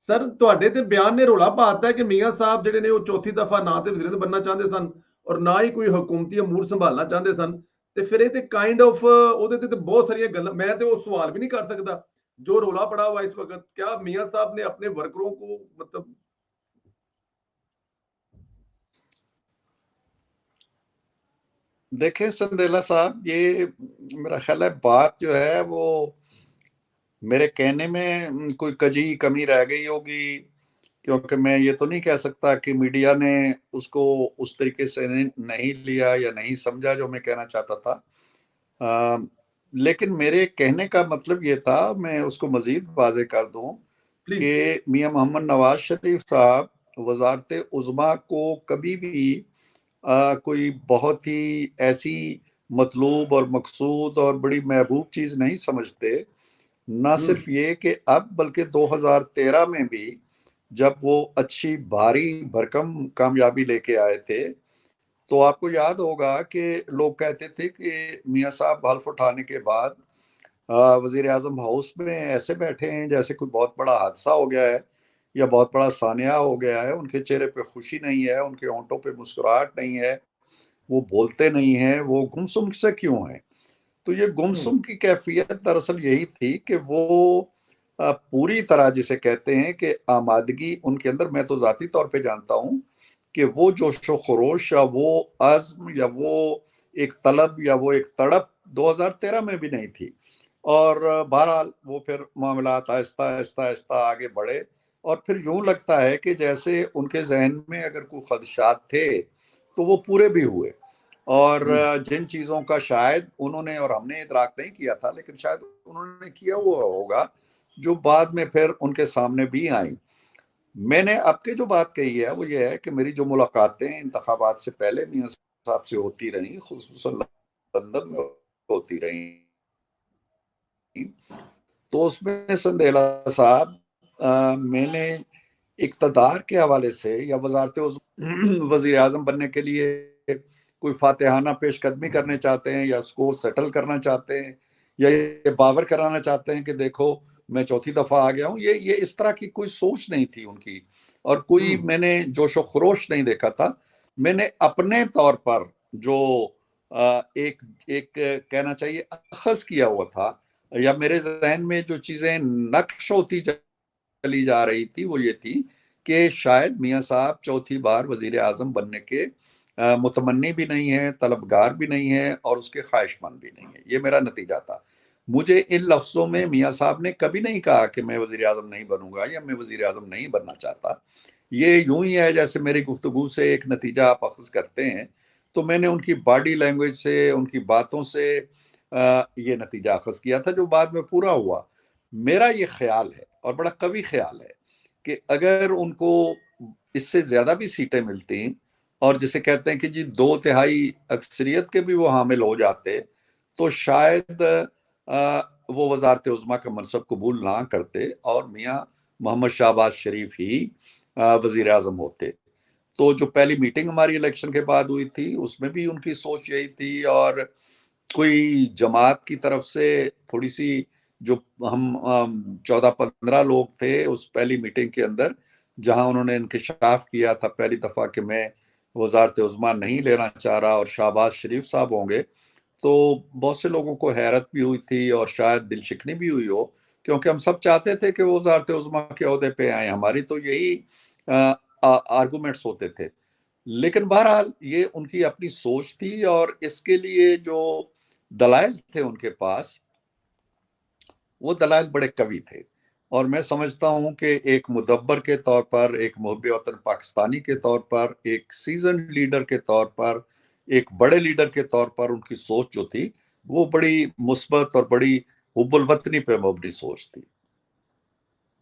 Sir ਤੁਹਾਡੇ ਤੇ ਬਿਆਨ ਨੇ ਰੌਲਾ ਪਾਤਾ ਹੈ ਕਿ ਮੀਆਂ ਸਾਹਿਬ ਜਿਹੜੇ ਨੇ ਉਹ ਚੌਥੀ ਦਫਾ ਨਾ ਤੇ ਵਜ਼ੀਰ ਬਣਨਾ ਚਾਹੁੰਦੇ ਸਨ ਔਰ ਨਾ ਹੀ ਕੋਈ ਹਕੂਮਤੀ ਅਮੂਰ ਸੰਭਾਲਣਾ ਚਾਹੁੰਦੇ ਸਨ। ਤੇ ਫਿਰ ਇਹ ਤੇ ਕਾइंड ऑफ ਉਹਦੇ ਤੇ ਬਹੁਤ ਸਾਰੀਆਂ ਗੱਲਾਂ, ਮੈਂ ਤੇ ਉਹ ਸਵਾਲ ਵੀ ਨਹੀਂ ਕਰ ਸਕਦਾ जो रोला पड़ा हुआ इस वक्त। क्या मियां साहब ने अपने वर्करों को मतलब देखें संदेला साहब, ये मेरा ख्याल है बात जो है वो मेरे कहने में कोई कजी कमी रह गई होगी, क्योंकि मैं ये तो नहीं कह सकता कि मीडिया ने उसको उस तरीके से नहीं लिया या नहीं समझा जो मैं कहना चाहता था। लेकिन मेरे कहने का मतलब ये था, मैं उसको मजीद वाज़े कर दूं प्लीज। कि मियां मोहम्मद नवाज शरीफ साहब वजारत उज़्मा को कभी भी कोई बहुत ही ऐसी मतलूब और मकसूद और बड़ी महबूब चीज़ नहीं समझते। ना सिर्फ ये कि अब, बल्कि 2013 में भी जब वो अच्छी भारी भरकम कामयाबी लेके आए थे, तो आपको याद होगा कि लोग कहते थे कि मियां साहब हल्फ उठाने के बाद वजीर आजम हाउस में ऐसे बैठे हैं जैसे कोई बहुत बड़ा हादसा हो गया है या बहुत बड़ा सानिया हो गया है। उनके चेहरे पे खुशी नहीं है, उनके होंठों पे मुस्कुराहट नहीं है, वो बोलते नहीं हैं, वो गुमसुम से क्यों हैं? तो ये गुमसुम की कैफियत दरअसल यही थी कि वो पूरी तरह जिसे कहते हैं कि आमादगी उनके अंदर, मैं तो ज़ाती तौर पे जानता हूँ कि वो जोश व खरोश या वो अज़्म या वो एक तलब या वो एक तड़प 2013 में भी नहीं थी। और बहरहाल वो फिर मामलात आहिस्ता-आहिस्ता आगे बढ़े और फिर यूँ लगता है कि जैसे उनके ज़हन में अगर कोई ख़दशात थे, तो वो पूरे भी हुए। और जिन चीज़ों का शायद उन्होंने और हमने इदराक नहीं किया था, लेकिन शायद उन्होंने किया हुआ होगा, जो बाद में फिर उनके सामने भी आई। मैंने अब की जो बात कही है वो ये है कि मेरी जो मुलाकातें इंतखाबात से पहले मियाँ साहब से होती रहीं, खुसूसन लंदन में होती रहीं, तो उसमें संदेला साहब मैंने इक़्तिदार के हवाले से या वज़ीर आज़म बनने के लिए कोई फातिहाना पेशकदमी करने चाहते हैं या स्कोर सेटल करना चाहते हैं या ये बावर कराना चाहते हैं कि देखो मैं चौथी दफ़ा आ गया हूँ, ये इस तरह की कोई सोच नहीं थी उनकी और कोई मैंने जोशो खरोश नहीं देखा था। मैंने अपने तौर पर जो एक एक कहना चाहिए अख़ज़ किया हुआ था या मेरे ज़हन में जो चीज़ें नक्श होती चली जा रही थी, वो ये थी कि शायद मियाँ साहब चौथी बार वज़ीर आज़म बनने के मुतमन्नी भी नहीं है, तलबगार भी नहीं है और उसके ख्वाहिशमंद भी नहीं है। ये मेरा नतीजा था। मुझे इन लफ्ज़ों में मियाँ साहब ने कभी नहीं कहा कि मैं वज़ीर आज़म नहीं बनूँगा या मैं वज़ीर आज़म नहीं बनना चाहता। ये यूँ ही है जैसे मेरी गुफ्तगू से एक नतीजा आप अख़ज़ करते हैं, तो मैंने उनकी बॉडी लैंग्वेज से, उनकी बातों से ये नतीजा अख़ज़ किया था जो बाद में पूरा हुआ। मेरा ये ख़्याल है और बड़ा कवी ख़्याल है कि अगर उनको इससे ज़्यादा भी सीटें मिलती और जिसे कहते हैं कि जी 2/3 अक्सरियत के भी वो हामिल हो जाते, तो शायद वो वज़ारत उज़्मा का मनसब कबूल ना करते और मियाँ मोहम्मद शहबाज शरीफ ही वज़ीर आज़म होते। तो जो पहली मीटिंग हमारी इलेक्शन के बाद हुई थी, उसमें भी उनकी सोच यही थी और कोई जमात की तरफ से थोड़ी-सी जो हम 14-15 लोग थे उस पहली मीटिंग के अंदर, जहाँ उन्होंने इंकिशाफ किया था पहली दफ़ा कि मैं वज़ारत उज़्मा नहीं लेना चाह रहा और शहबाज शरीफ साहब होंगे, तो बहुत से लोगों को हैरत भी हुई थी और शायद दिलशिकनी भी हुई हो, क्योंकि हम सब चाहते थे कि वो वज़ारत उज़्मा के ओहदे पे आएँ, हमारी तो यही आर्गुमेंट्स होते थे। लेकिन बहरहाल ये उनकी अपनी सोच थी और इसके लिए जो दलाइल थे उनके पास, वो दलाइल बड़े कवी थे और मैं समझता हूँ कि एक मुदब्बर के तौर पर, एक मुहब्बे वतन पाकिस्तानी के तौर पर, एक सीज़न्ड लीडर के तौर पर, एक बड़े लीडर के तौर पर उनकी सोच जो थी, वो बड़ी मुस्बत और बड़ी हुब्बुल वतनी पे मबनी सोच थी।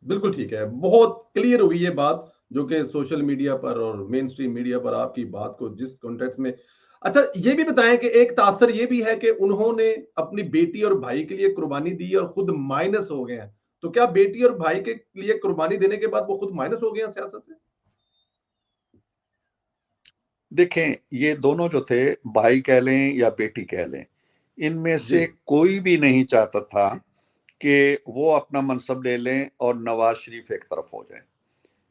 बिल्कुल ठीक है। बहुत क्लियर हुई ये बात जो कि सोशल मीडिया पर और मेन स्ट्रीम मीडिया पर आपकी बात को जिस कॉन्टेक्स्ट में। अच्छा ये भी बताएं कि एक तासर ये भी है कि उन्होंने अपनी बेटी और भाई के लिए कुर्बानी दी और खुद माइनस हो गए हैं। तो क्या बेटी और भाई के लिए कुर्बानी देने के बाद वो खुद माइनस हो गए हैं सियासत से? देखें, ये दोनों जो थे, भाई कह लें या बेटी कह लें, इनमें जी। से कोई भी नहीं चाहता था कि वो अपना मनसब ले लें और नवाज शरीफ एक तरफ हो जाए।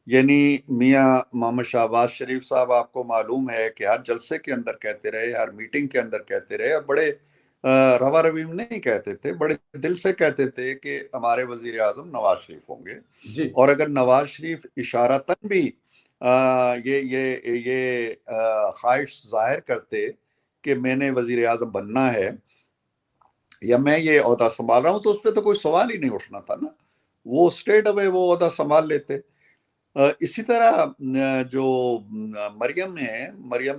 यानी मियाँ मोहम्मद शहबाज शरीफ साहब, आपको मालूम है कि हर जलसे के अंदर कहते रहे, हर मीटिंग के अंदर कहते रहे, और बड़े रवा रवी में नहीं कहते थे, बड़े दिल से कहते थे कि हमारे वजीर आजम नवाज शरीफ होंगे। जी। और अगर नवाज शरीफ इशारतन भी ये ख्वाहिश जाहिर करते कि मैंने वजीर आजम बनना है या मैं ये ओहदा संभाल रहा हूँ, तो उस पर तो कोई सवाल ही नहीं उठना था ना, वो स्ट्रेट अवे वो ओहदा संभाल लेते। इसी तरह जो मरियम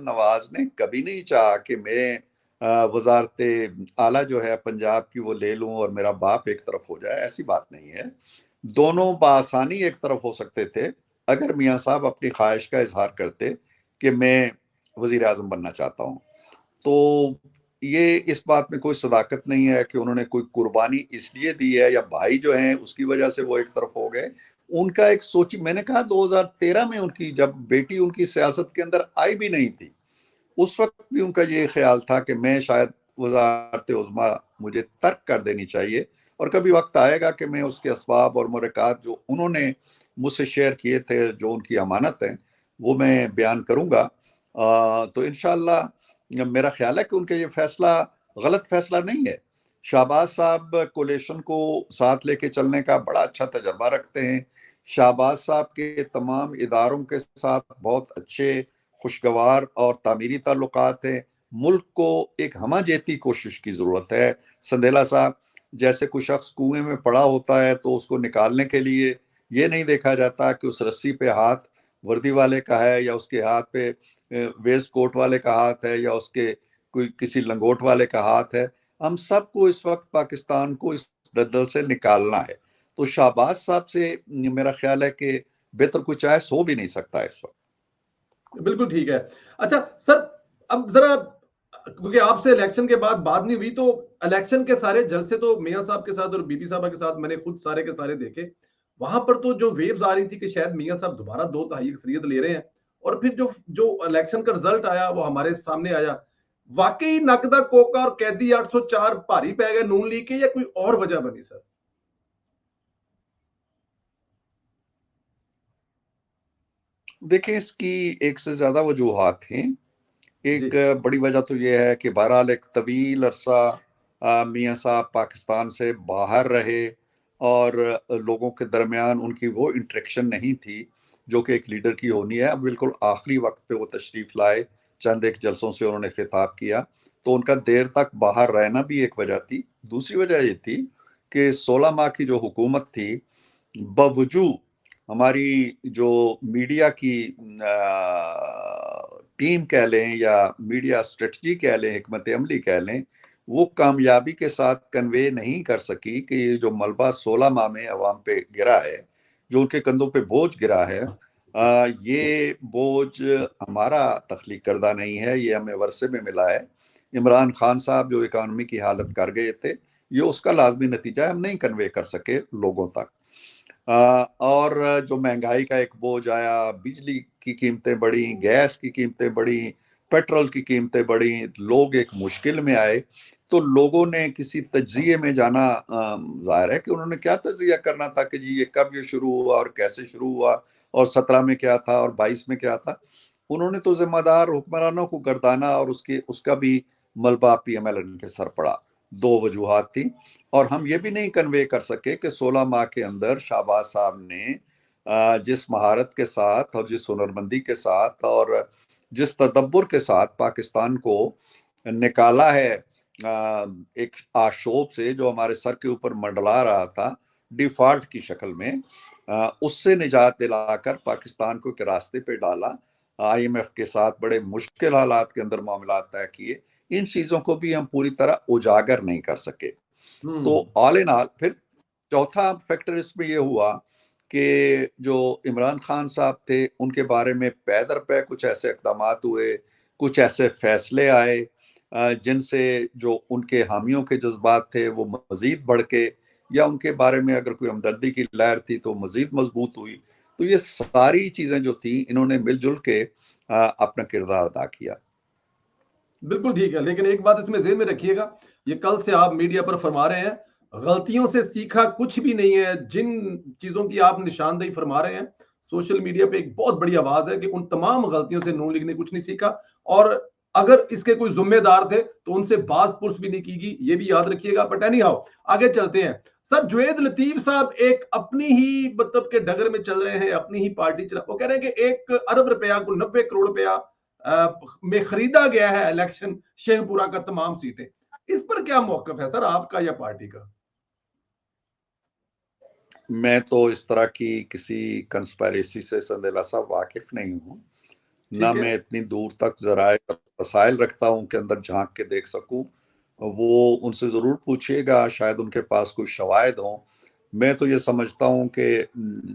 नवाज ने कभी नहीं चाहा कि मैं वजारत आला जो है पंजाब की वो ले लूं और मेरा बाप एक तरफ हो जाए, ऐसी बात नहीं है। दोनों बासानी एक तरफ हो सकते थे अगर मियाँ साहब अपनी ख्वाहिश का इजहार करते कि मैं वजीर आजम बनना चाहता हूँ। तो ये इस बात में कोई सदाकत नहीं है कि उन्होंने कोई कुर्बानी इसलिए दी है या भाई जो हैं उसकी वजह से वो एक तरफ हो गए। उनका एक सोची, मैंने कहा 2013 में उनकी जब बेटी उनकी सियासत के अंदर आई भी नहीं थी, उस वक्त भी उनका ये ख्याल था कि मैं शायद वजारत उज़्मा मुझे तर्क कर देनी चाहिए, और कभी वक्त आएगा कि मैं उसके असबाब और मुरक़ात जो उन्होंने मुझसे शेयर किए थे, जो उनकी अमानत है, वो मैं बयान करूँगा। तो इंशाअल्लाह मेरा ख्याल है कि उनका ये फैसला गलत फैसला नहीं है। शाहबाज साहब कोलेशन को साथ लेके चलने का बड़ा अच्छा तजर्बा रखते हैं। शाहबाज साहब के तमाम इदारों के साथ बहुत अच्छे, खुशगवार और तामीरी ताल्लुकात हैं। मुल्क को एक हमाजेती कोशिश की ज़रूरत है। संदेला साहब, जैसे कोई शख्स कुएं में पड़ा होता है तो उसको निकालने के लिए ये नहीं देखा जाता कि उस रस्सी पे हाथ वर्दी वाले का है या उसके हाथ पे वेस्ट कोट वाले का हाथ है या उसके कोई किसी लंगोट वाले का हाथ है। हम सबको इस वक्त पाकिस्तान को इस दलदल से निकालना है। तो शाहबाज साहब से मेरा ख्याल है कि बेहतर कोई चॉइस हो भी नहीं सकता इस वक्त। बिल्कुल ठीक है। अच्छा सर, अब जरा, क्योंकि आपसे इलेक्शन के बाद बात नहीं हुई, तो इलेक्शन के सारे जलसे तो मियां साहब के साथ और बीबी साहबा के साथ मैंने खुद सारे के सारे देखे। वहां पर तो जो वेव्स आ रही थी कि शायद मियां साहब दोबारा दो तिहाई अक्सरियत ले रहे हैं, और फिर जो जो इलेक्शन का रिजल्ट आया वो हमारे सामने आया। वाकई नकदा कोका और कैदी 804 भारी पै गए नून लीग के, या कोई और वजह बनी सर? देखिए, इसकी एक से ज्यादा वजूहात हैं। जी। एक बड़ी वजह तो यह है कि बहरहाल एक तवील अरसा मियाँ साहब पाकिस्तान से बाहर रहे और लोगों के दरमियान उनकी वो इंटरेक्शन नहीं थी जो कि एक लीडर की होनी है। अब बिल्कुल आखिरी वक्त पे वो तशरीफ़ लाए, चंद एक जलसों से उन्होंने खिताब किया, तो उनका देर तक बाहर रहना भी एक वजह थी। दूसरी वजह ये थी कि 16 माह की जो हुकूमत थी, बावजूद हमारी जो मीडिया की टीम कह लें या मीडिया स्ट्रेटजी कह लें, हिकमत अमली कह लें, वो कामयाबी के साथ कन्वे नहीं कर सकी कि ये जो मलबा 16 माह में अवाम पे गिरा है, जो उनके कंधों पे बोझ गिरा है, ये बोझ हमारा तख्लीक करदा नहीं है, ये हमें वरसे में मिला है। इमरान खान साहब जो इकानमी की हालत कर गए थे, ये उसका लाजमी नतीजा है, हम नहीं कन्वे कर सके लोगों तक। और जो महंगाई का एक बोझ आया, बिजली की कीमतें बढ़ी, गैस की कीमतें बढ़ी, पेट्रोल की कीमतें बढ़ी, लोग एक मुश्किल में आए, तो लोगों ने किसी तज्जिए में जाना, ज़ाहिर है कि उन्होंने क्या तज्जिया करना था कि जी ये कब ये शुरू हुआ और कैसे शुरू हुआ और 17 में क्या था और 22 में क्या था। उन्होंने तो ज़िम्मेदार हुक्मरानों को गर्दाना और उसका भी मलबा पीएमएलएन के सर पड़ा। 2 वजूहात थी। और हम ये भी नहीं कन्वे कर सके कि 16 माह के अंदर शाहबाज साहब ने जिस महारत के साथ और जिस हुनरमंदी के साथ और जिस तदब्बर के साथ पाकिस्तान को निकाला है एक आशोब से जो हमारे सर के ऊपर मंडला रहा था डिफॉल्ट की शक्ल में, उससे निजात दिलाकर पाकिस्तान को एक रास्ते पे डाला, आईएमएफ के साथ बड़े मुश्किल हालात के अंदर मामला तय किए। इन चीज़ों को भी हम पूरी तरह उजागर नहीं कर सके। तो हम्म। ऑल इन ऑल फिर चौथा फैक्टर इसमें ये हुआ कि जो इमरान खान साहब थे उनके बारे में पै दर पै कुछ ऐसे इक़दामात हुए, कुछ ऐसे फैसले आए जिनसे जो उनके हामियों के जज्बात थे वो मज़ीद बढ़ के, या उनके बारे में अगर कोई हमदर्दी की लहर थी तो मज़ीद मजबूत हुई। तो ये सारी चीज़ें जो थी इन्होंने मिलजुल के अपना किरदार अदा किया। बिल्कुल ठीक है, लेकिन एक बात इसमें ज़हन में रखिएगा, ये कल से आप मीडिया पर फरमा रहे हैं, गलतियों से सीखा कुछ भी नहीं है। जिन चीज़ों की आप निशानदेही फरमा रहे हैं, सोशल मीडिया पे एक बहुत बड़ी आवाज है कि उन तमाम गलतियों से नून लीग ने कुछ नहीं सीखा, और अगर इसके कोई जिम्मेदार थे तो उनसे बाज पुर्स भी नहीं की गई, ये भी याद रखिएगा। बट एनी हाउ, आगे चलते हैं। सर, जुवेद लतीफ साहब एक अपनी ही मतलब के डगर में चल रहे हैं, अपनी ही पार्टी चला, वो कह रहे हैं कि 1 अरब रुपया को 90 करोड़ रुपया में खरीदा गया है इलेक्शन शेखपुरा का तमाम सीटें। इस पर क्या मौकफ है सर आपका या पार्टी का? मैं तो इस तरह की किसी कंस्पायरेसी से संदेला साहब वाकिफ नहीं हूँ। ना ठीक है। मैं इतनी दूर तक जराए वसाइल रखता हूँ कि अंदर झांक के देख सकूं। वो उनसे जरूर पूछिएगा, शायद उनके पास कोई शवाहिद हों। मैं तो ये समझता हूँ कि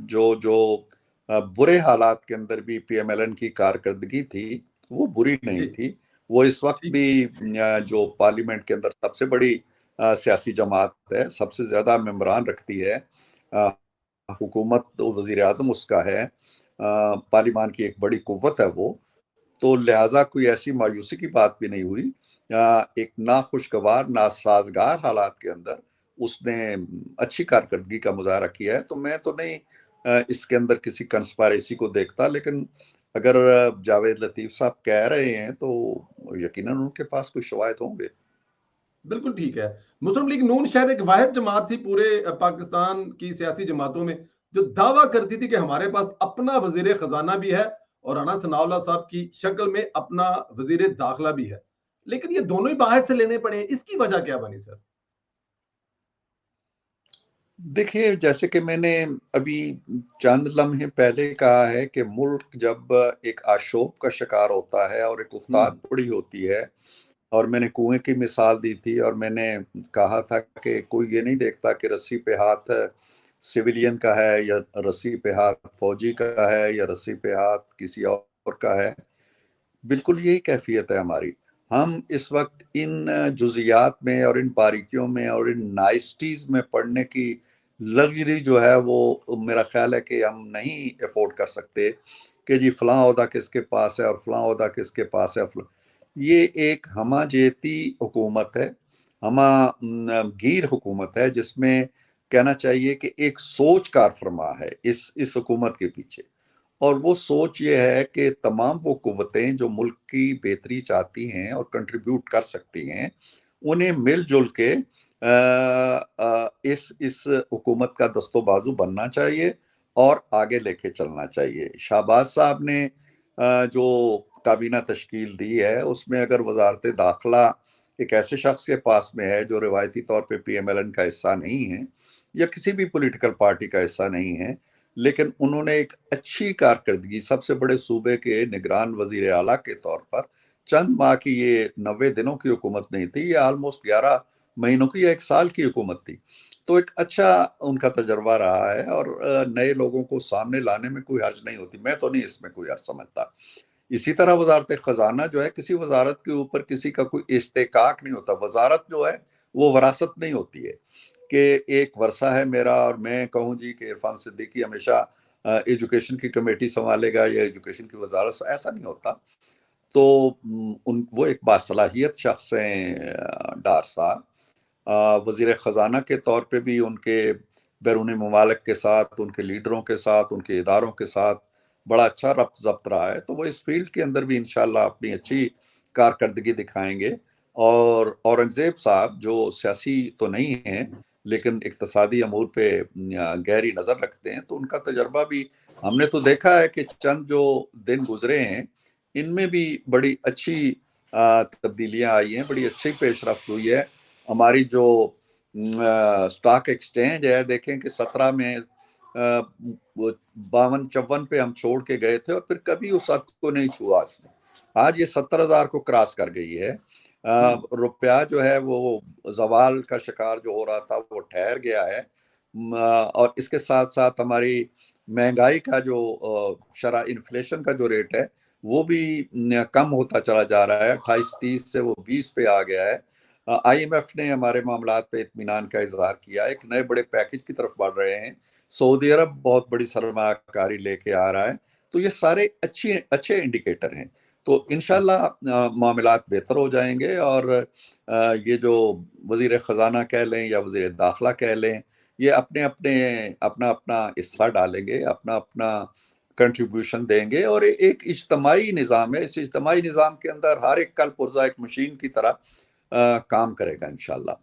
जो जो बुरे हालात के अंदर भी पीएमएलएन की कारकर्दगी थी वो बुरी नहीं जी। थी। वो इस वक्त ठीक। भी जो पार्लियामेंट के अंदर सबसे बड़ी सियासी जमात है, सबसे ज्यादा मेंबरान रखती है। अ, हुकूमत वजीर आजम उसका है, पार्लिमान की एक बड़ी कुव्वत है वो। तो लिहाजा कोई ऐसी मायूसी की बात भी नहीं हुई। एक नाखुशगवार नासाजगार हालात के अंदर उसने अच्छी कारकर्दगी का मुजाहरा किया है। तो मैं तो नहीं इसके अंदर किसी कंस्पायरेसी को देखता, लेकिन अगर जावेद लतीफ साहब कह रहे हैं तो यकीनन उनके पास कुछ शवाहिद होंगे। बिल्कुल ठीक है। मुस्लिम लीग नून शायद एक वाहिद जमात थी पूरे पाकिस्तान की सियासी जमातों में जो दावा करती थी कि हमारे पास अपना वजीर खजाना भी है और राना सनाउल्लाह साहब की शक्ल में अपना वजीर दाखिला भी है, लेकिन ये दोनों ही बाहर से लेने पड़े। इसकी वजह क्या बनी सर? देखिए, जैसे कि मैंने अभी चंद लम्हे पहले कहा है कि मुल्क जब एक आशोभ का शिकार होता है और एक उफ्तान हम्म। पड़ी होती है, और मैंने कुएं की मिसाल दी थी और मैंने कहा था कि कोई ये नहीं देखता कि रस्सी पे हाथ सिविलियन का है या रस्सी पे हाथ फौजी का है या रस्सी पे हाथ किसी और का है। बिल्कुल यही कैफियत है हमारी। हम इस वक्त इन जुजियात में और इन बारीकियों में और इन नाइस्टीज में पढ़ने की लग्जरी जो है वो मेरा ख्याल है कि हम नहीं अफोर्ड कर सकते कि जी फलां ओहदा किसके पास है और फलां ओहदा किसके पास है। ये एक हमाजेती हुकूमत है, हमा गीर हुकूमत है, जिसमें कहना चाहिए कि एक सोच कार फरमा है इस हुकूमत के पीछे। और वो सोच ये है कि तमाम वो कुव्वतें जो मुल्क की बेहतरी चाहती हैं और कंट्रीब्यूट कर सकती हैं, उन्हें मिलजुल के इस हुकूमत का दस्तो बाजू बनना चाहिए और आगे लेके चलना चाहिए। शाहबाज साहब ने जो काबीना तश्कील दी है उसमें अगर वजारत दाखिला एक ऐसे शख्स के पास में है जो रिवायती तौर पे पीएमएलएन का हिस्सा नहीं है या किसी भी पॉलिटिकल पार्टी का हिस्सा नहीं है, लेकिन उन्होंने एक अच्छी कारकर्दगी सबसे बड़े सूबे के निगरान वजीर आला के तौर पर, चंद माह की ये 90 दिनों की हुकूमत नहीं थी, ये ऑलमोस्ट 11 महीनों की या 1 साल की हुकूमत थी। तो एक अच्छा उनका तजर्बा रहा है और नए लोगों को सामने लाने में कोई हर्ज नहीं होती। मैं तो नहीं इसमें कोई हर्ज समझता। इसी तरह वजारत खजाना जो है, किसी वजारत के ऊपर किसी का कोई इस्तेकाक नहीं होता। वजारत जो है वो वरासत नहीं होती है कि एक वर्षा है मेरा और मैं कहूँ जी कि इरफान सिद्दीकी हमेशा एजुकेशन की कमेटी संभालेगा या एजुकेशन की वजारत, ऐसा नहीं होता। तो उन वो एक बासलाहियत शख्स हैं डार साहब। वजीर ख़जाना के तौर पे भी उनके बैरूनी ममालिक के साथ, उनके लीडरों के साथ, उनके इदारों के साथ बड़ा अच्छा रब्त ज़ब्त रहा है। तो वो इस फील्ड के अंदर भी इंशाल्लाह अपनी अच्छी कारकर्दगी दिखाएंगे। और औरंगज़ेब साहब जो सियासी तो नहीं हैं लेकिन इक़्तिसादी अमूर पे गहरी नज़र रखते हैं, तो उनका तजर्बा भी हमने तो देखा है कि चंद जो दिन गुजरे हैं इनमें भी बड़ी अच्छी तब्दीलियां आई हैं, बड़ी अच्छी पेशरफ्त हुई है। हमारी जो स्टॉक एक्सचेंज है, देखें कि 17 में 52-54 पे हम छोड़ के गए थे और फिर कभी उस हद को नहीं छुआ इसने। आज ये 70,000 को क्रॉस कर गई है। हम्म। रुपया जो है वो जवाल का शिकार जो हो रहा था वो ठहर गया है। और इसके साथ साथ हमारी महंगाई का जो शरा इन्फ्लेशन का जो रेट है वो भी कम होता चला जा रहा है। 28-30 से वो 20 पे आ गया है। आईएमएफ ने हमारे मामलात पे इत्मीनान का इजहार किया, एक नए बड़े पैकेज की तरफ बढ़ रहे हैं। सऊदी अरब बहुत बड़ी सरमाकारी लेके आ रहा है। तो ये सारे अच्छे अच्छे इंडिकेटर हैं। तो इंशाल्लाह मामलात बेहतर हो जाएंगे और ये जो वजीर ख़जाना कह लें या वजीर दाखिला कह लें, ये अपने अपने अपना अपना हिस्सा डालेंगे, अपना अपना कंट्रीब्यूशन देंगे और एक इज्तमाही निज़ाम है। इस इज्तमाही निज़ाम के अंदर हर एक कल पुर्जा एक मशीन की तरह काम करेगा इंशाल्लाह।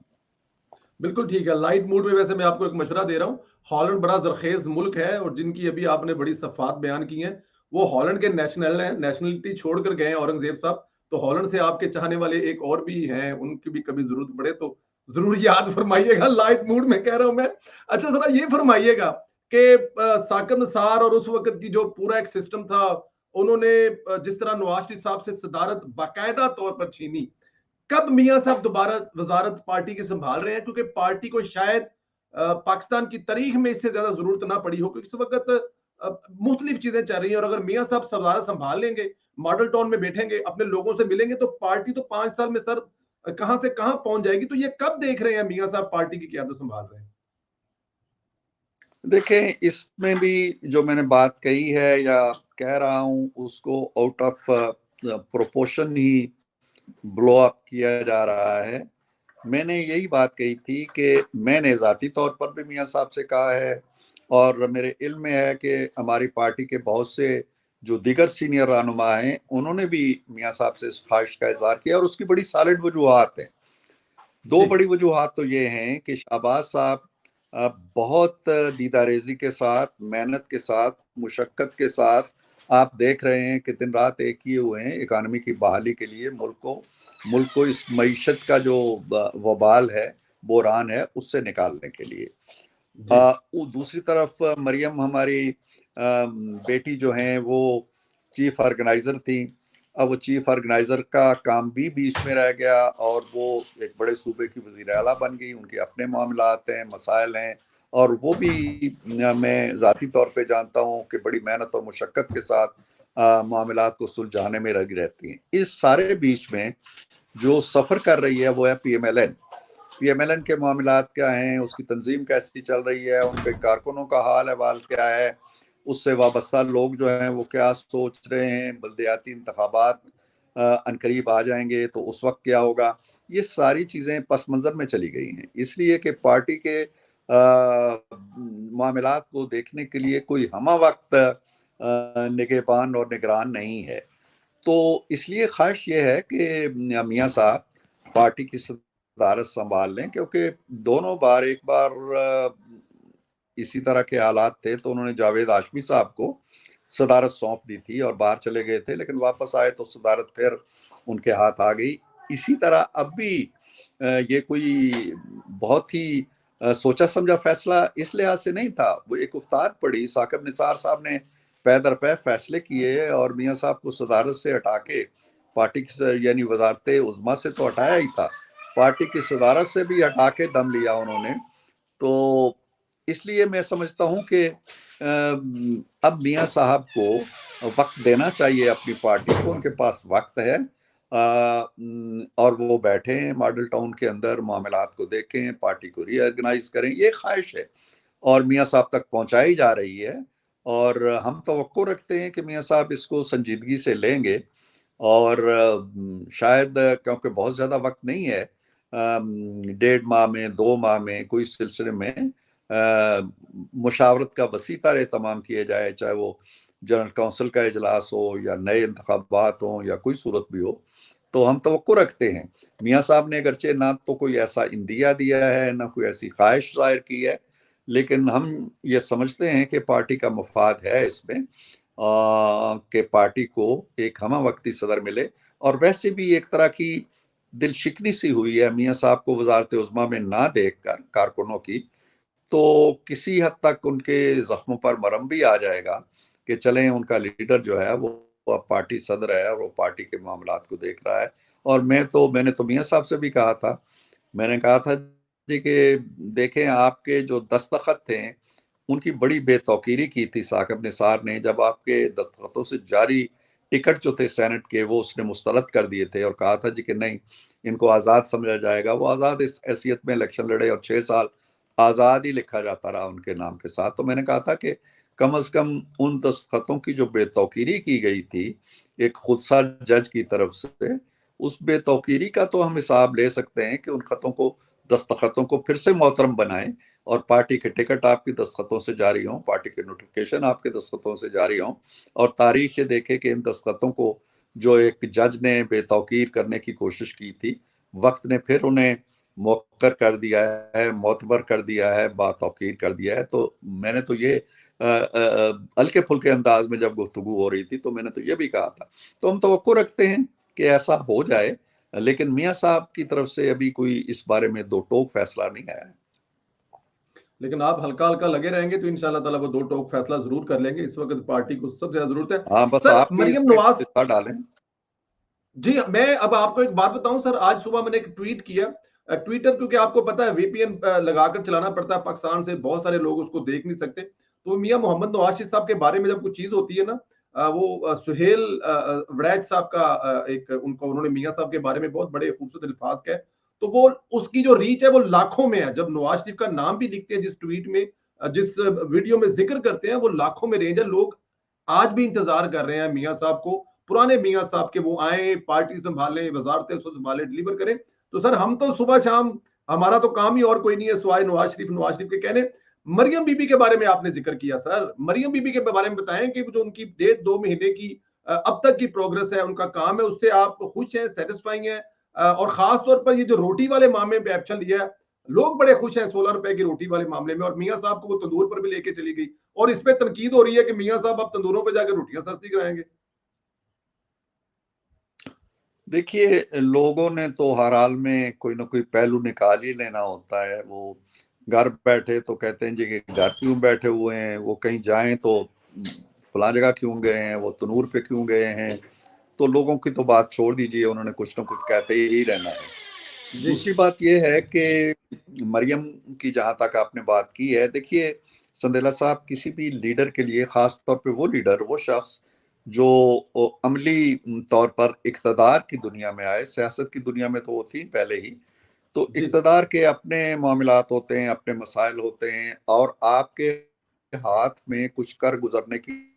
बिल्कुल ठीक है। लाइट मूड में वैसे मैं आपको एक मशवरा दे रहा हूँ। हॉलैंड बड़ा ज़रख़ेज़ मुल्क है और जिनकी अभी आपने बड़ी सफ़ात बयान की हैं, वो हॉलैंड के नेशनल हैं, नेशनलिटी छोड़कर गए हैं औरंगज़ेब साहब। तो हॉलैंड से आपके चाहने वाले एक और भी हैं, उनकी भी कभी ज़रूरत पड़े तो ज़रूर याद फ़रमाइएगा, लाइट मूड में कह रहा हूँ मैं। अच्छा ज़रा ये फ़रमाइएगा कि साकिब निसार और उस वक़्त की जो पूरा एक सिस्टम था, उन्होंने जिस तरह नवाज़ शरीफ साहब से सदारत बाकायदा तौर पर छीनी, कब मियां साहब दोबारा वजारत पार्टी की संभाल रहे हैं? क्योंकि पार्टी को शायद पाकिस्तान की तारीख में इससे ज्यादा जरूरत ना पड़ी हो, क्योंकि इस वक्त मुख्तलिफ चीजें चल रही हैं और अगर मियां साहब सदारत संभाल लेंगे, मॉडल टाउन में बैठेंगे, अपने लोगों से मिलेंगे, तो पार्टी तो 5 साल में सर कहां से कहां पहुंच जाएगी। तो ये कब देख रहे हैं मियां साहब पार्टी की क्यादत संभाल रहे हैं? देखें, इसमें भी जो मैंने बात कही है या कह रहा हूं, उसको out of proportion he blow up किया जा रहा है। मैंने यही बात कही थी कि मैंने ज़ाती तौर पर भी मियां साहब से कहा है और मेरे इल्म में है कि हमारी पार्टी के बहुत से जो दीगर सीनियर रहनुमा हैं, उन्होंने भी मियां साहब से इस ख्वाहिश का इजहार किया और उसकी बड़ी सॉलिड वजूहात हैं। दो जी। बड़ी वजूहात तो ये हैं कि शहबाज साहब बहुत दीदारेजी के साथ, मेहनत के साथ, मुशक्कत के साथ आप देख रहे हैं कि दिन रात एक किए हुए हैं इकानमी की बहाली के लिए, मुल्क को इस मईशत का जो वबाल है, बुहरान है, उससे निकालने के लिए। जी। वो दूसरी तरफ मरियम हमारी बेटी जो हैं वो चीफ ऑर्गेनाइजर थी। अब वो चीफ ऑर्गेनाइजर का काम भी बीच में रह गया और वो एक बड़े सूबे की वज़ीर आला बन गई। उनके अपने मामलात हैं, मसाइल हैं और वो भी मैं ज़ाती तौर पे जानता हूँ कि बड़ी मेहनत और मुशक्कत के साथ मामलात को सुलझाने में लगी रहती हैं। इस सारे बीच में जो सफ़र कर रही है वो है पीएमएलएन। पीएमएलएन के मामलात क्या हैं, उसकी तंजीम कैसी चल रही है, उनके कारकुनों का हाल अहवाल क्या है, उससे वाबस्ता लोग जो हैं वो क्या सोच रहे हैं, बल्दियाती इंतखाबात अनकरीब आ जाएंगे तो उस वक्त क्या होगा। ये सारी चीज़ें पस मंज़र में चली गई हैं, इसलिए कि पार्टी के मामलात को देखने के लिए कोई हमा वक्त निगहबान और निगरान नहीं है। तो इसलिए ख्वाहिश ये है कि मियाँ साहब पार्टी की सदारत संभाल लें, क्योंकि दोनों बार, एक बार इसी तरह के हालात थे तो उन्होंने जावेद हाशमी साहब को सदारत सौंप दी थी और बाहर चले गए थे, लेकिन वापस आए तो सदारत फिर उनके हाथ आ गई। इसी तरह अब भी ये कोई बहुत ही सोचा समझा फैसला इस लिहाज से नहीं था। वो एक उफ्ताद पड़ी, साकिब निसार साहब ने पै दर पै फैसले किए और मियाँ साहब को सदारत से हटा के पार्टी की यानी वजारत उज़्मा से तो हटाया ही था, पार्टी की सदारत से भी हटा के दम लिया उन्होंने। तो इसलिए मैं समझता हूँ कि अब मियाँ साहब को वक्त देना चाहिए अपनी पार्टी को, उनके पास वक्त है और वो बैठें मॉडल टाउन के अंदर, मामलात को देखें, पार्टी को रीऑर्गेनाइज करें। ये ख्वाहिश है और मियाँ साहब तक पहुँचाई जा रही है और हम तवक्को रखते हैं कि मियाँ साहब इसको संजीदगी से लेंगे और शायद क्योंकि बहुत ज़्यादा वक्त नहीं है, 1.5 माह में, 2 माह में कोई इस सिलसिले में मुशावरत का वसी तर एहतमाम किए जाए, चाहे वो जनरल काउंसिल का इजलास हो या नए इंतखाबात हों या कोई सूरत भी हो, तो हम तवक्को रखते हैं। मियाँ साहब ने अगरचे ना तो कोई ऐसा इंदिया दिया है, ना कोई ऐसी ख्वाहिश ज़ाहिर की है, लेकिन हम ये समझते हैं कि पार्टी का मफाद है इसमें कि पार्टी को एक हमा वक्ती सदर मिले। और वैसे भी एक तरह की दिल शिकनी सी हुई है मियाँ साहब को वजारत उज़्मा में ना देख कर कारकुनों की, तो किसी हद तक उनके जख्मों पर मरहम भी आ जाएगा कि चलें, उनका लीडर जो है वो अब पार्टी सदर है और वो पार्टी के मामलात को देख रहा है। और मैंने तो मियाँ साहब से भी कहा था, मैंने कहा था जी कि देखें, आपके जो दस्तखत थे उनकी बड़ी बेतौकीरी की थी साकिब निसार ने, जब आपके दस्तखतों से जारी टिकट जो थे सेनेट के वो उसने मुस्तरद कर दिए थे और कहा था जी कि नहीं, इनको आज़ाद समझा जाएगा। वो आज़ाद इस हैसियत में इलेक्शन लड़े और 6 साल आज़ाद ही लिखा जाता रहा उनके नाम के साथ। तो मैंने कहा था कि कम अज़ कम उन दस्तखतों की जो बेतौकीरी की गई थी एक खुदसा जज की तरफ से, उस बेतौकीरी का तो हम हिसाब ले सकते हैं कि उन खतों को, दस्तखतों को फिर से मोहतरम बनाएं और पार्टी के टिकट आपकी दस्तखतों से जारी हों, पार्टी के नोटिफिकेशन आपके दस्तखतों से जारी हों, और तारीख ये देखे कि इन दस्तखतों को जो एक जज ने बेतौकीर करने की कोशिश की थी, वक्त ने फिर उन्हें मौक्कर कर दिया है, मोतबर कर दिया है, बातौकीर कर दिया है। तो मैंने तो ये हल्के फुल्के अंदाज में जब गुफ्तगू हो रही थी तो मैंने तो ये भी कहा था। तो हम तवक्को रखते हैं कि ऐसा हो जाए, लेकिन मियाँ साहब की तरफ से अभी कोई इस बारे में दो टोक फैसला नहीं आया है। लेकिन आप हल्का हल्का लगे रहेंगे तो इंशाल्लाह ताला वो दो टोक फैसला जरूर कर लेंगे। इस वक्त पार्टी को सबसे ज्यादा जरूरत है। हाँ, बस सर आप भी मरियम इसमें नवाज, हिस्सा डालें। जी मैं अब आपको एक बात बताऊं सर, आज सुबह मैंने एक ट्वीट किया। ट्विटर क्योंकि आपको पता है वीपीएन लगाकर चलाना पड़ता है, पाकिस्तान से बहुत सारे लोग उसको देख नहीं सकते। तो मियां मोहम्मद नवाज साहब के बारे में जब कुछ चीज होती है ना, वो सुहेल वड़ैच साहब का एक उनको उन्होंने मियां साहब के बारे में बहुत बड़े खूबसूरत अल्फाज कहे। तो वो उसकी जो रीच है वो लाखों में है। जब नवाज शरीफ का नाम भी लिखते हैं जिस ट्वीट में, जिस वीडियो में जिक्र करते हैं, वो लाखों में रेंज है। लोग आज भी इंतजार कर रहे हैं मियां साहब को, पुराने मियां साहब के, वो आए, पार्टी संभालें, वजारतें संभालें, डिलीवर करें। तो सर हम तो सुबह शाम, हमारा तो काम ही और कोई नहीं है सिवाय नवाज शरीफ के कहने। मरियम बीबी के बारे में आपने जिक्र किया सर, मरियम बीबी के बारे में बताएं कि जो उनकी 1.5-2 महीने की अब तक की प्रोग्रेस है, उनका काम है, उससे आप खुश हैं, सेटिस्फाइंग हैं? और खास तौर पर ये जो रोटी वाले मामले पे एक्शन लिया है, लोग बड़े खुश हैं 16 रुपए की रोटी वाले मामले में, और मियां साहब को वो तंदूर पर भी लेके चली गई, और इस पे तनकीद हो रही है कि मियां साहब अब तंदूरों पर जाकर रोटियां सस्ती कराएंगे। देखिए, लोगों ने तो हर हाल में कोई ना कोई पहलू निकाल ही लेना होता है। वो घर बैठे तो कहते हैं जी कि घर क्यों बैठे हुए हैं, वो कहीं जाएं तो फलां जगह क्यों गए हैं, वो तनूर पे क्यों गए हैं। तो लोगों की तो बात छोड़ दीजिए, उन्होंने कुछ ना कुछ कहते ही रहना है। जी दूसरी बात यह है कि मरियम की जहां तक आपने बात की है, देखिए संदेला साहब किसी भी लीडर के लिए, खास तौर पे वो लीडर, वो शख्स जो अमली तौर पर इक़्तिदार की दुनिया में आए, सियासत की दुनिया में तो वो थी पहले ही, तो जी। इक़्तिदार के अपने मामलात होते हैं, अपने मसाइल होते हैं, और आपके हाथ में कुछ कर गुजरने की।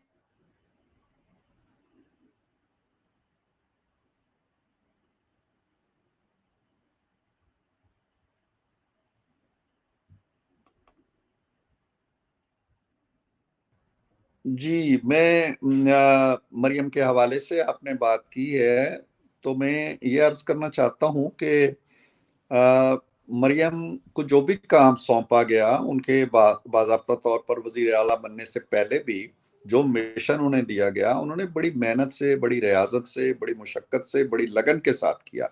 जी, मरियम के हवाले से आपने बात की है, तो मैं ये अर्ज़ करना चाहता हूँ कि मरियम को जो भी काम सौंपा गया, उनके बाज़ाब्ता तौर पर वज़ीर आला बनने से पहले भी जो मिशन उन्हें दिया गया, उन्होंने बड़ी मेहनत से, बड़ी रियाज़त से, बड़ी मुशक्क़त से, बड़ी लगन के साथ किया।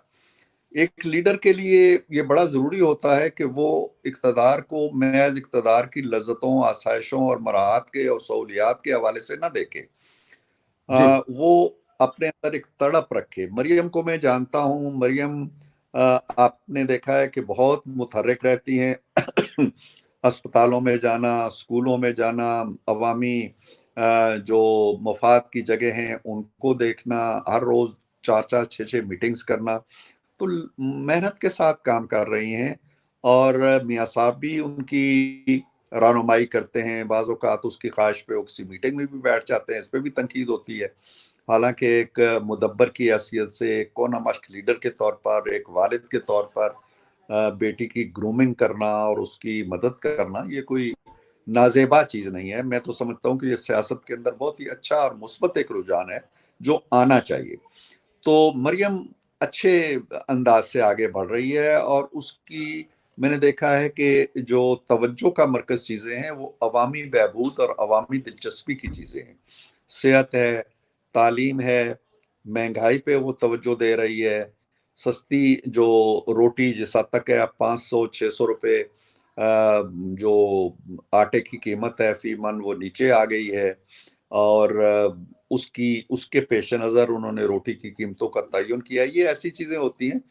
एक लीडर के लिए ये बड़ा ज़रूरी होता है कि वो इक़्तिदार को महज़ इक़्तिदार की लज़्ज़तों, आसाइशों और मराहत के और सहूलियात के हवाले से ना देखे। जी। वो अपने अंदर एक तड़प रखे। मरियम को मैं जानता हूँ। मरियम, आपने देखा है कि बहुत मुतहर्रिक रहती हैं। अस्पतालों में जाना, स्कूलों में जाना, अवामी जो मफाद की जगह हैं उनको देखना, हर रोज़ 4-4 6-6 मीटिंग्स करना, तो मेहनत के साथ काम कर रही हैं। और मियाँ साहब भी उनकी रहनुमाई करते हैं। बाज़ औक़ात उसकी ख़्वाहिश पे वो किसी मीटिंग में भी बैठ जाते हैं, इस पे भी तनकीद होती है। हालाँकि एक मुदब्बर की हैसियत से, एक कोना मश्क लीडर के तौर पर, एक वालिद के तौर पर बेटी की ग्रूमिंग करना और उसकी मदद करना, ये कोई नाज़ेबा चीज़ नहीं है। मैं तो समझता हूँ कि ये सियासत के अंदर बहुत ही अच्छा और मुस्बत एक रुझान है, जो आना चाहिए। तो मरियम अच्छे अंदाज से आगे बढ़ रही है, और उसकी मैंने देखा है कि जो तवज्जो का मरकज़ चीज़ें हैं, वो अवामी बहबूद और अवामी दिलचस्पी की चीज़ें हैं। सेहत है, तालीम है, महंगाई पे वो तवज्जो दे रही है। सस्ती जो रोटी जिस हद तक है, अब 500-600 रुपए जो आटे की कीमत है फ़ी मन, वो नीचे आ गई है। और उसकी उसके पेश नज़र उन्होंने रोटी की कीमतों का तयन किया। ये ऐसी चीज़ें होती हैं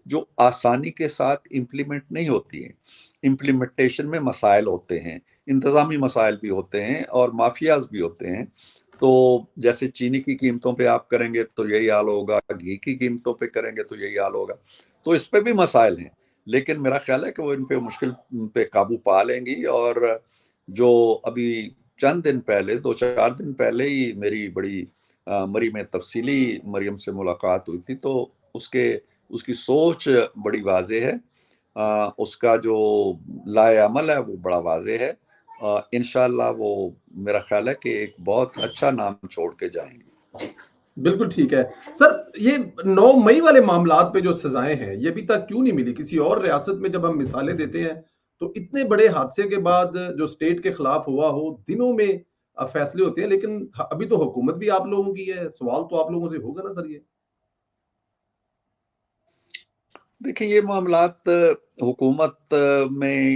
जो आसानी के साथ इम्प्लीमेंट नहीं होती हैं। इम्प्लीमेंटेशन में मसाइल होते हैं, इंतज़ामी मसाइल भी होते हैं और माफियाज़ भी होते हैं। तो जैसे चीनी की कीमतों पे आप करेंगे तो यही हाल होगा, घी की कीमतों पे करेंगे तो यही हाल होगा। तो इस पे भी मसाइल हैं, लेकिन मेरा ख़्याल है कि वो इन पे मुश्किल पे काबू पा लेंगी। और जो अभी चंद दिन पहले, 2-4 दिन पहले ही मेरी बड़ी मरी में तफ़सीली मरियम से मुलाकात हुई थी, तो उसकी सोच बड़ी वाज़ेह है। उसका जो लाए अमल है वो बड़ा वाज़ेह है। इंशाअल्लाह वो मेरा ख्याल है कि एक बहुत अच्छा नाम छोड़ के जाएंगे। बिल्कुल ठीक है। सर, ये 9 मई वाले मामलात पे जो सज़ाएँ हैं, ये अभी तक क्यों नहीं मिली? किसी और रियासत में जब हम मिसालें देते हैं, तो इतने बड़े हादसे के बाद जो स्टेट के खिलाफ हुआ हो, दिनों में फैसले होते हैं, लेकिन अभी तो हुकूमत भी आप लोगों की है, सवाल तो आप लोगों से होगा ना सर ये? देखिए, ये मामलात हुकूमत में